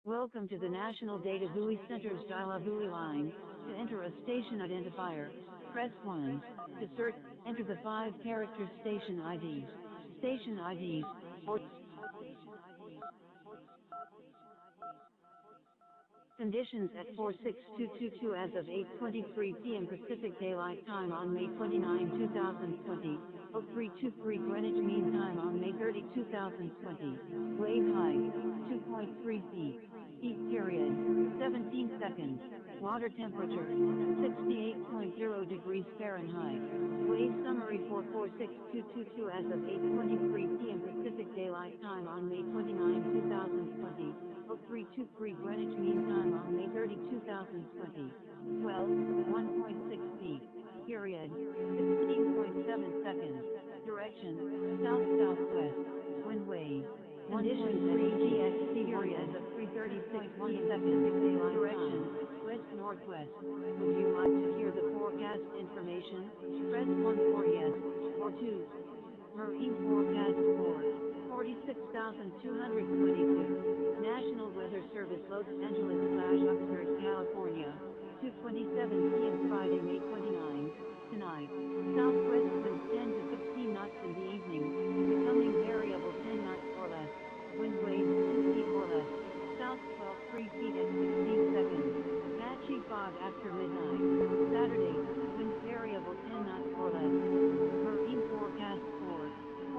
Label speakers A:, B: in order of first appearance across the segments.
A: Welcome to the National Data Buoy Center's dial-up buoy line. To enter a station identifier, press 1. To search, enter the 5-character station IDs. Station IDs, or conditions at 46222 as of 8:23 p.m. Pacific Daylight Time on May 29, 2020. 0323 Greenwich Mean Time on May 30, 2020. Wave height 2.3 feet. Heat period 17 seconds. Water temperature 68.0 degrees Fahrenheit. Wave summary for 46222 as of 8:23 p.m. Pacific Daylight Time on May 29, 2020. 0323 Greenwich Mean Time on May 30, 2020. 1.6 feet. Period 16.7 seconds. Direction south-southwest. Wind wave. Conditions at AGXC area as of 3:36 seconds. Direction west-northwest. Would you like to hear the forecast information? Press 1 for yes, or 2. Marine forecast for 46,222. National Weather Service Los Angeles/Oxford, California. 2:27 p.m. Friday, May 29. Tonight, southwest winds 10 to 15 knots in the evening, becoming variable 10 knots or less. Wind waves 2 feet or less. South 12 3 feet at 16 seconds. Patchy fog after midnight. Saturday, winds variable 10 knots or less. Marine forecast for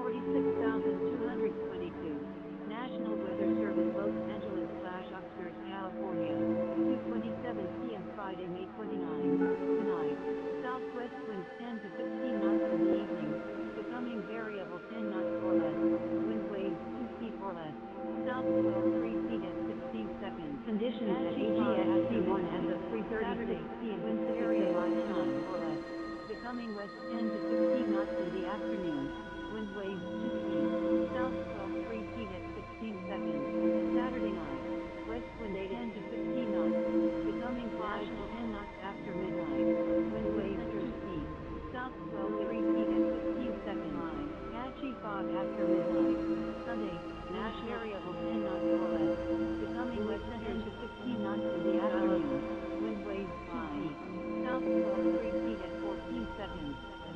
A: 46,222. National Weather Service Los Angeles/Oxford, California. 2:27 p.m. Friday, May 29. Tonight, southwest winds 10 to 15 knots in the evening, becoming variable 10 knots or less. Wind waves 2 feet or less. South 12 3 feet at 16 seconds. Conditions at AGXC1 as of 3:36 p.m. Winds variable 10 knots or less, becoming west 10 to 15 knots in the afternoon. Wind waves 2 feet. South 12 3 feet at 16 seconds. Saturday night, west wind 10 to 15 knots, becoming 5 to 10 knots after midnight. Wind waves 2 feet. South 12 3 feet at 15 seconds. Patchy fog after midnight. Sunday, national variable 10 knots or less, becoming west 10 to 15 knots in the afternoon. Wind waves 2 feet. South 12 3 feet at 14 seconds.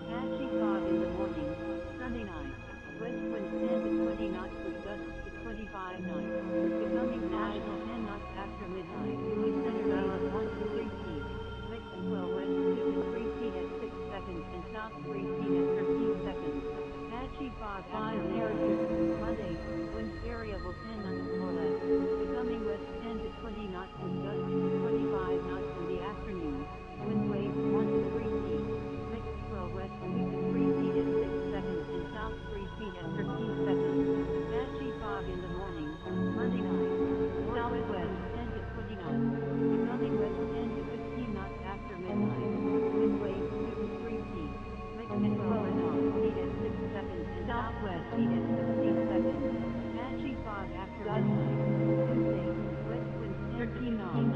A: Patchy fog in the morning. Sunday night, west winds 10 to 20 knots with gusts to 25 knots, becoming national 10 knots after midnight. Buoy center dial 1 to 3 feet. Mix 12 west 2 to 3 feet at 6 seconds and south 3 feet at 13 seconds. Patchy fog after midnight. Monday, winds variable 10 knots or less, becoming west 10 to 20 knots with gusts to 25 knots in the afternoon. Wind waves 1 to 3 feet. Mix 12 west 2 to 3 feet at 6 seconds and south 3 feet at 13 seconds. Patchy fog in the morning. Monday night, southwest 10 to 20 knots, becoming west 10 to 15 knots after midnight. Wind waves 2 to 3 feet. Mix 12 west feet at 6 seconds and southwest feet at 16 seconds. Patchy fog after midnight. Tuesday, west winds 10 to 15 knots,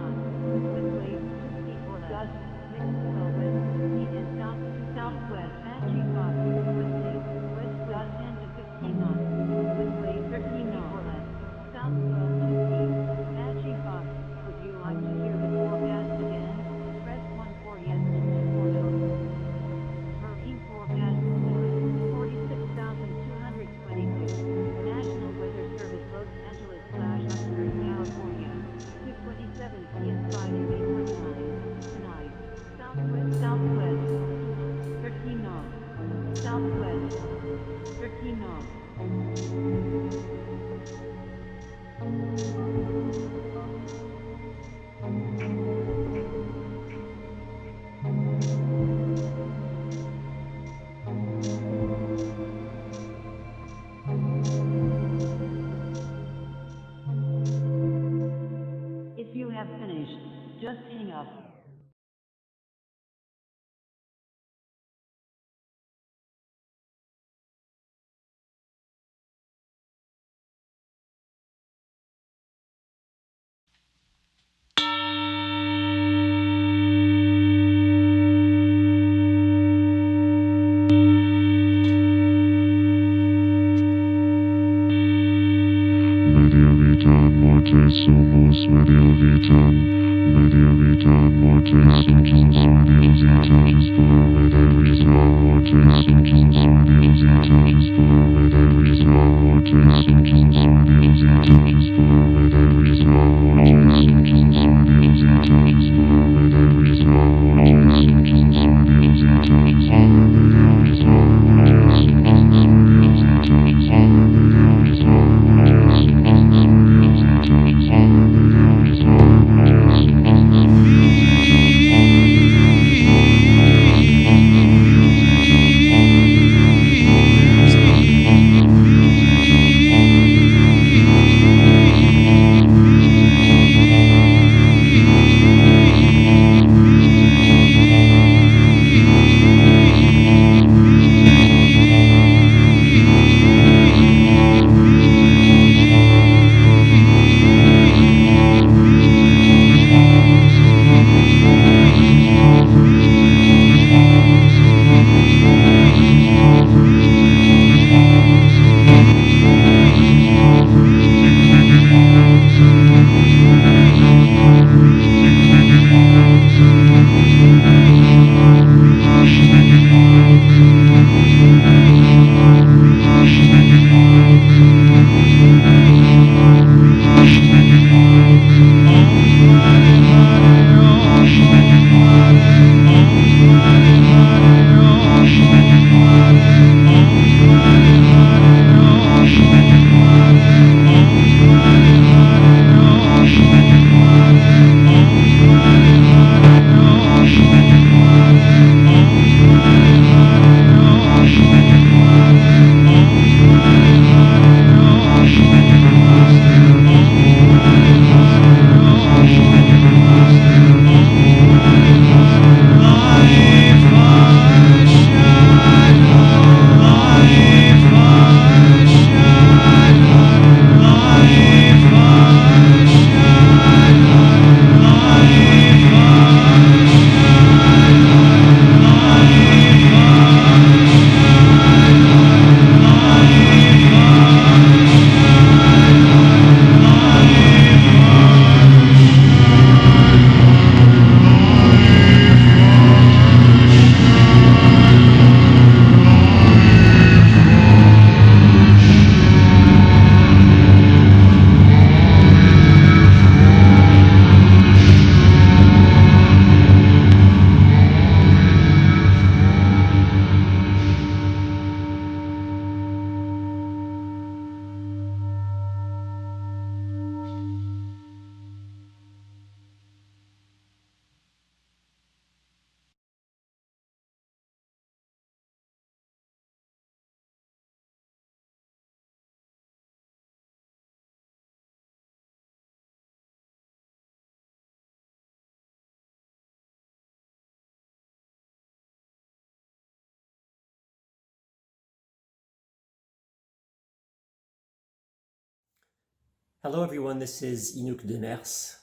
B: Hello everyone, this is Inouk Demers,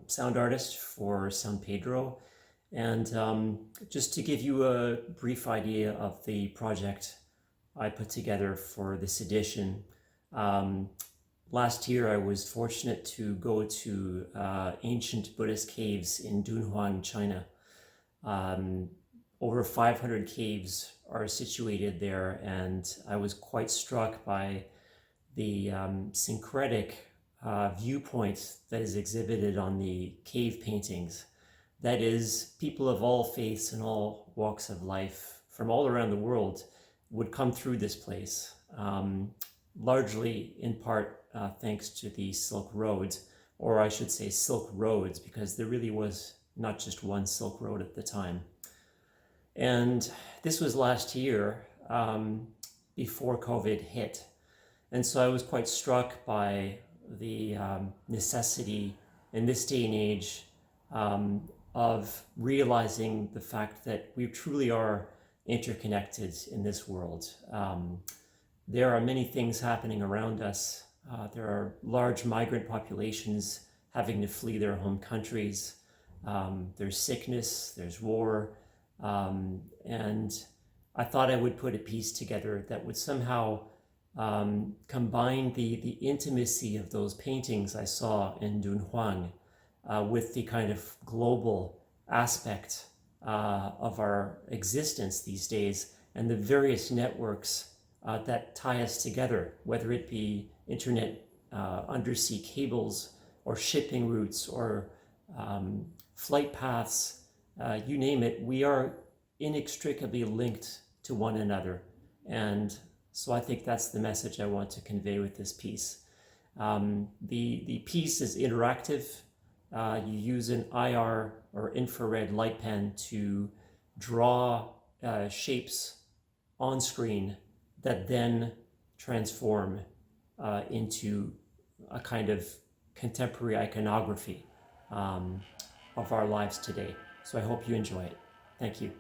B: sound artist for SoundPedro. And just to give you a brief idea of the project I put together for this edition, last year I was fortunate to go to ancient Buddhist caves in Dunhuang, China. Over 500 caves are situated there, and I was quite struck by the syncretic viewpoint that is exhibited on the cave paintings. That is, people of all faiths and all walks of life from all around the world would come through this place, largely in part thanks to the Silk Road, or I should say Silk Roads, because there really was not just one Silk Road at the time. And this was last year, before COVID hit. And so I was quite struck by the necessity in this day and age of realizing the fact that we truly are interconnected in this world. There are many things happening around us. There are large migrant populations having to flee their home countries. There's sickness, there's war, and I thought I would put a piece together that would somehow combined the intimacy of those paintings I saw in Dunhuang with the kind of global aspect of our existence these days and the various networks that tie us together, whether it be internet, undersea cables, or shipping routes, or flight paths, you name it. We are inextricably linked to one another. And so I think that's the message I want to convey with this piece. The piece is interactive. You use an IR or infrared light pen to draw shapes on screen that then transform into a kind of contemporary iconography of our lives today. So I hope you enjoy it. Thank you.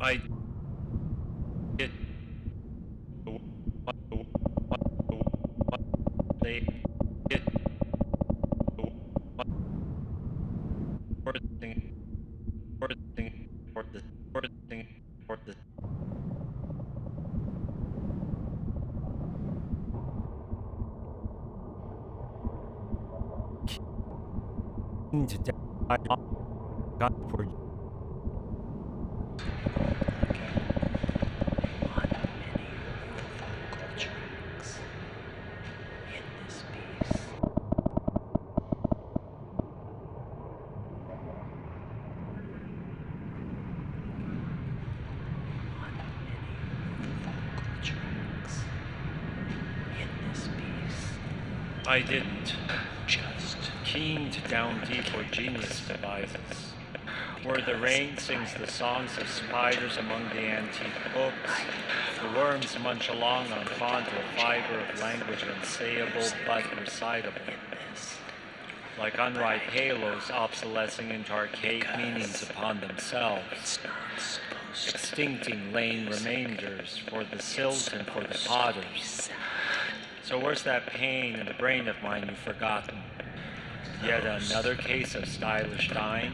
C: I did they did to die God for I didn't. Just keened down deep where genius devises, where the rain sings the songs of spiders among the antique books, the worms munch along on fondle fiber of language unsayable but recitable, like unripe halos obsolescing into archaic meanings upon themselves, extincting lane remainders for the silt and for the potters. So where's that pain in the brain of mine you've forgotten? Yet another case of stylish dying?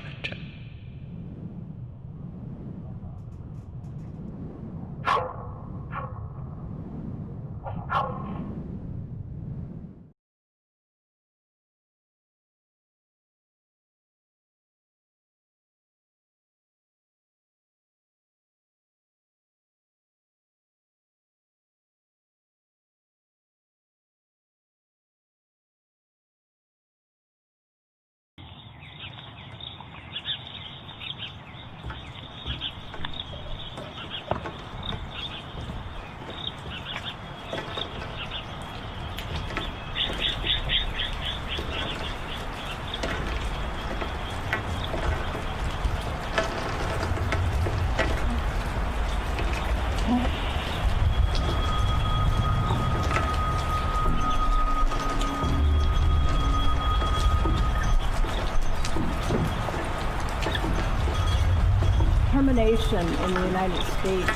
D: revolution in the United States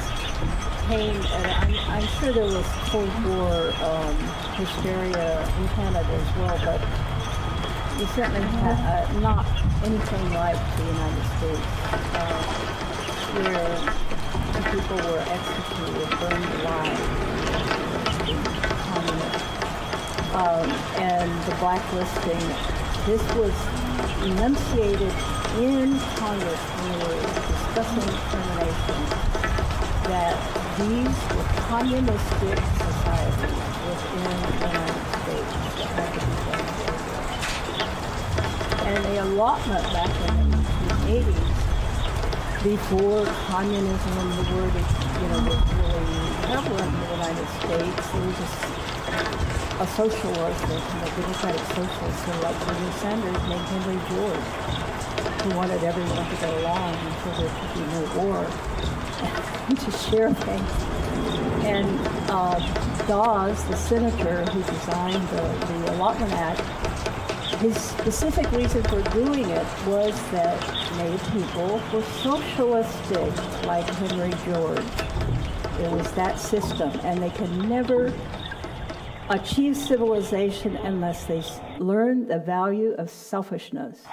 D: came, and I'm sure there was Cold War hysteria in Canada as well, but we certainly had not anything like the United States, where people were executed, burned alive, and the blacklisting. This was enunciated in Congress when they were discussing termination, that these were communistic societies within the United States that had to be done. And the allotment back in the 1980s, before communism, the word was really prevalent in the United States, there was a socialist, a democratic socialist, so like Bernie Sanders named Henry George, who wanted everyone to get along until there could be no war, and to share things. And Dawes, the senator who designed the Allotment Act, his specific reason for doing it was that Native people were socialistic, like Henry George. It was that system, and they could never achieve civilization unless they learn the value of selfishness.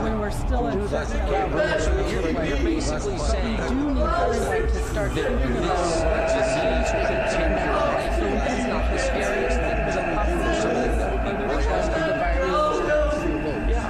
E: When we're still in you're basically saying we do need everyone to start thinking about disease is not the scariest thing, but a possibility that will further the trust of the virus. Yeah.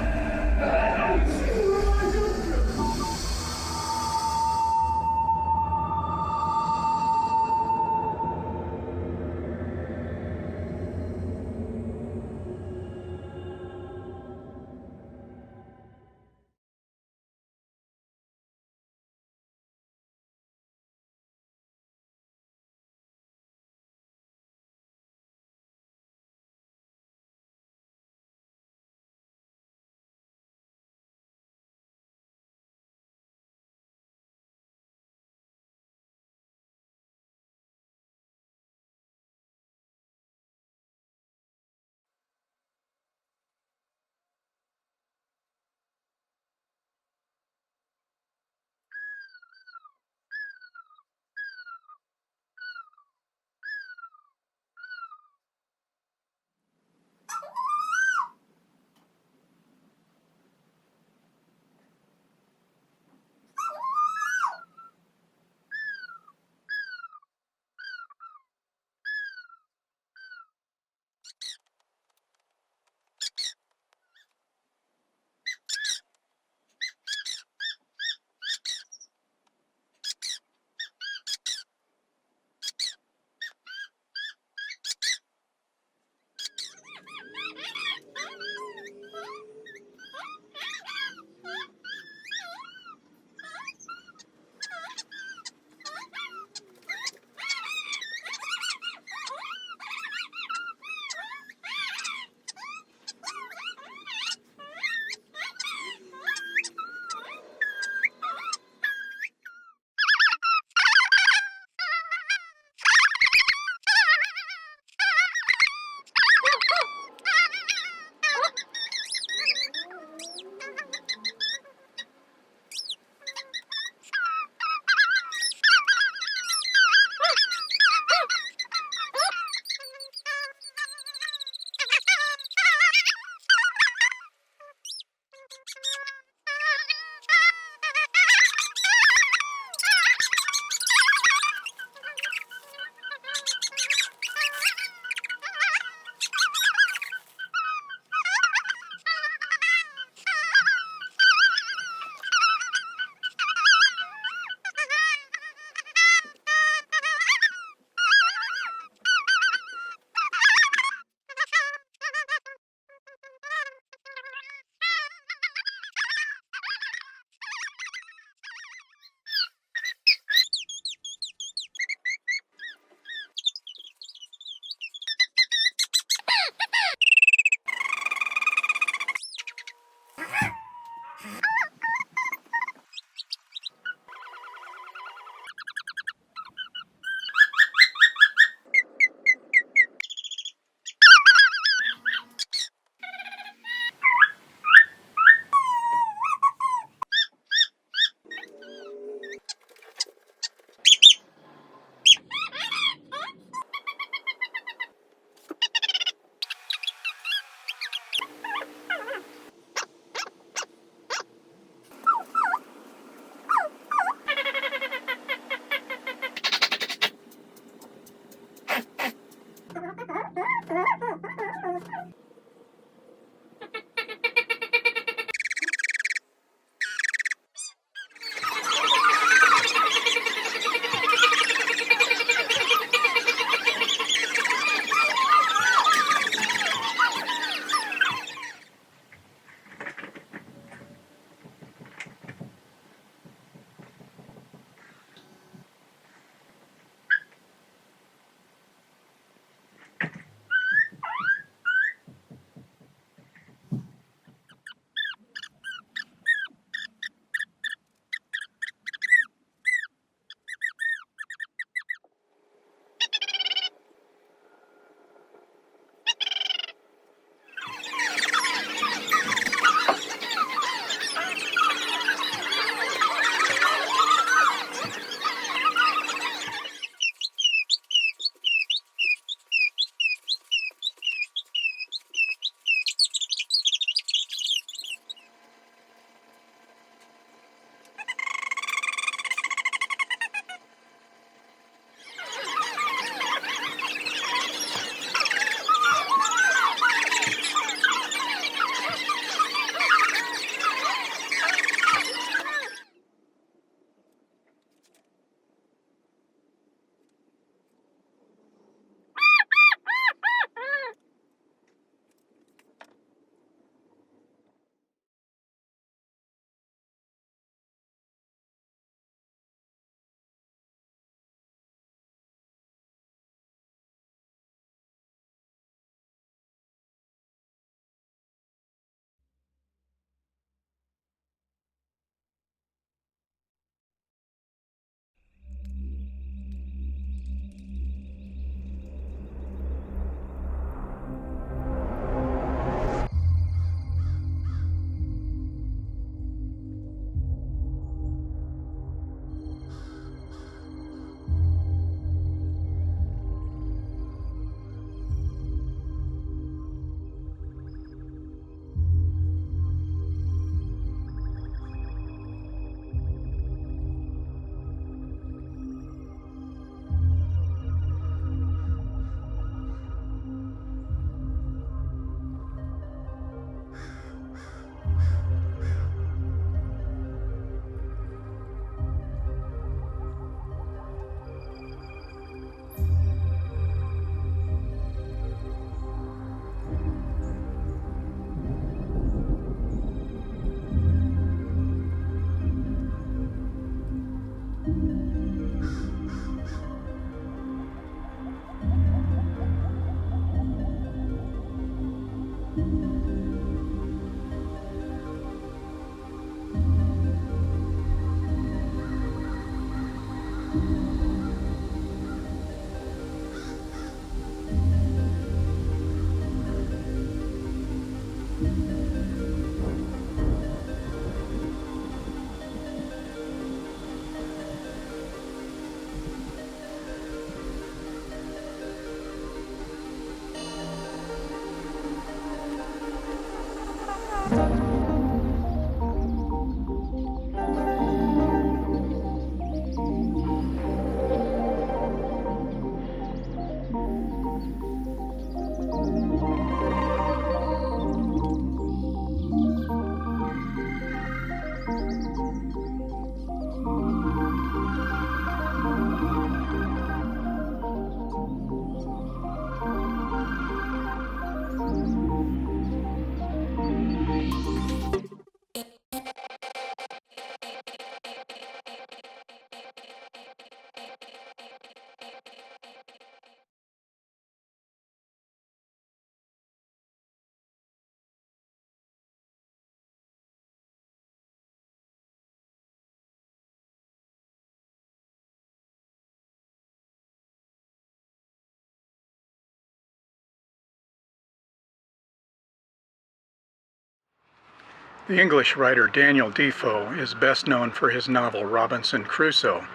F: The English writer Daniel Defoe is best known for his novel Robinson Crusoe,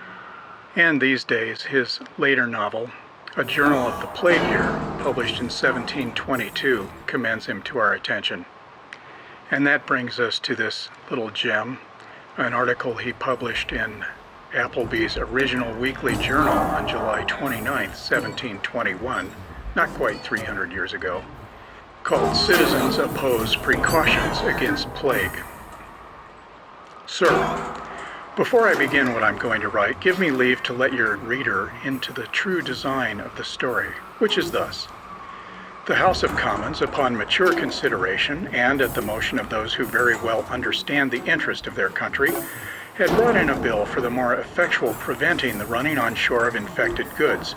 F: and these days his later novel, A Journal of the Plague Year, published in 1722, commends him to our attention. And that brings us to this little gem, an article he published in Applebee's original weekly journal on July 29, 1721, not quite 300 years ago, called Citizens Oppose Precautions Against Plague. Sir, before I begin what I'm going to write, give me leave to let your reader into the true design of the story, which is thus. The House of Commons, upon mature consideration and at the motion of those who very well understand the interest of their country, had brought in a bill for the more effectual preventing the running on shore of infected goods,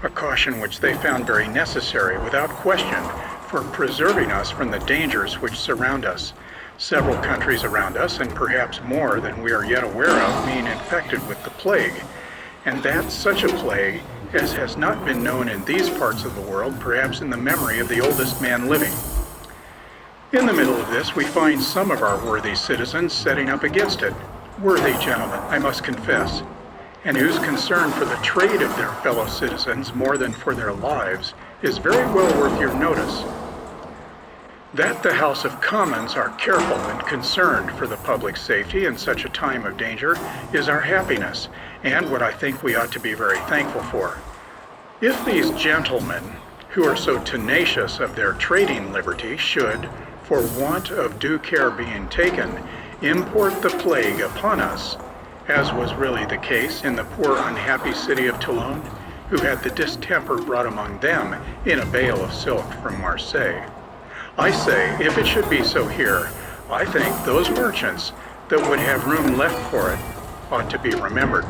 F: a caution which they found very necessary without question for preserving us from the dangers which surround us, several countries around us, and perhaps more than we are yet aware of, being infected with the plague, and that such a plague as has not been known in these parts of the world, perhaps in the memory of the oldest man living. In the middle of this, we find some of our worthy citizens setting up against it, worthy gentlemen, I must confess, and whose concern for the trade of their fellow citizens more than for their lives is very well worth your notice. That the House of Commons are careful and concerned for the public safety in such a time of danger is our happiness, and what I think we ought to be very thankful for. If these gentlemen, who are so tenacious of their trading liberty, should, for want of due care being taken, import the plague upon us, as was really the case in the poor unhappy city of Toulon, who had the distemper brought among them in a bale of silk from Marseille. I say, if it should be so here, I think those merchants that would have room left for it ought to be remembered.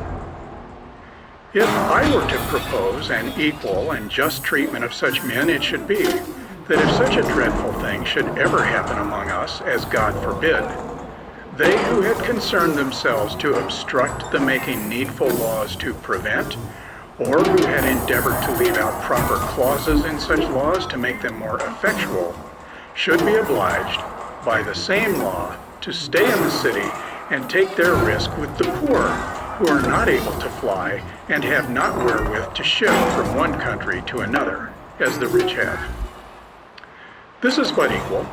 F: If I were to propose an equal and just treatment of such men, it should be that if such a dreadful thing should ever happen among us, as God forbid, they who had concerned themselves to obstruct the making needful laws to prevent, or who had endeavored to leave out proper clauses in such laws to make them more effectual, should be obliged by the same law to stay in the city and take their risk with the poor who are not able to fly and have not wherewith to ship from one country to another, as the rich have. This is but equal.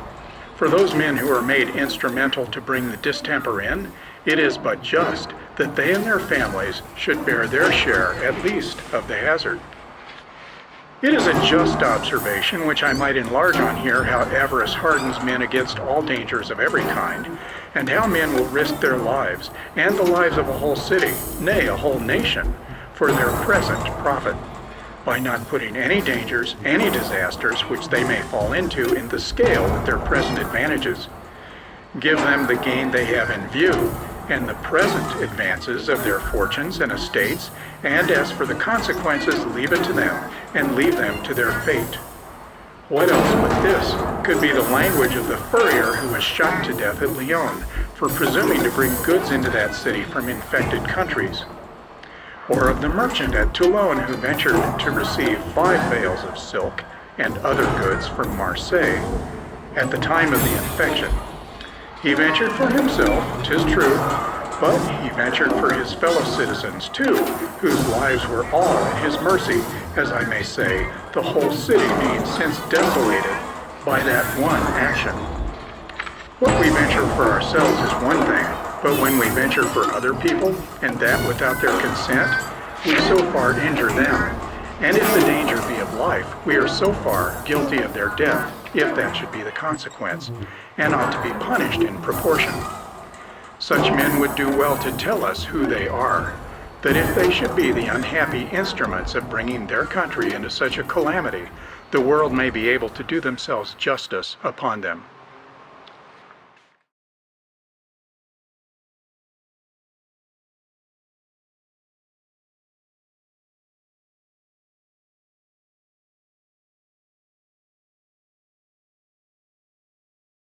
F: For those men who are made instrumental to bring the distemper in, it is but just that they and their families should bear their share, at least, of the hazard. It is a just observation, which I might enlarge on here, how avarice hardens men against all dangers of every kind, and how men will risk their lives, and the lives of a whole city, nay, a whole nation, for their present profit, by not putting any dangers, any disasters which they may fall into in the scale with their present advantages. Give them the gain they have in view, and the present advances of their fortunes and estates, and as for the consequences, leave it to them, and leave them to their fate. What else but this could be the language of the furrier who was shot to death at Lyon for presuming to bring goods into that city from infected countries? Or of the merchant at Toulon who ventured to receive 5 bales of silk and other goods from Marseille at the time of the infection? He ventured for himself, 'tis true, but he ventured for his fellow citizens too, whose lives were all at his mercy, as I may say, the whole city being since desolated by that one action. What we venture for ourselves is one thing, but when we venture for other people, and that without their consent, we so far injure them, and if the danger be of life, we are so far guilty of their death, if that should be the consequence, and ought to be punished in proportion. Such men would do well to tell us who they are, that if they should be the unhappy instruments of bringing their country into such a calamity, the world may be able to do themselves justice upon them.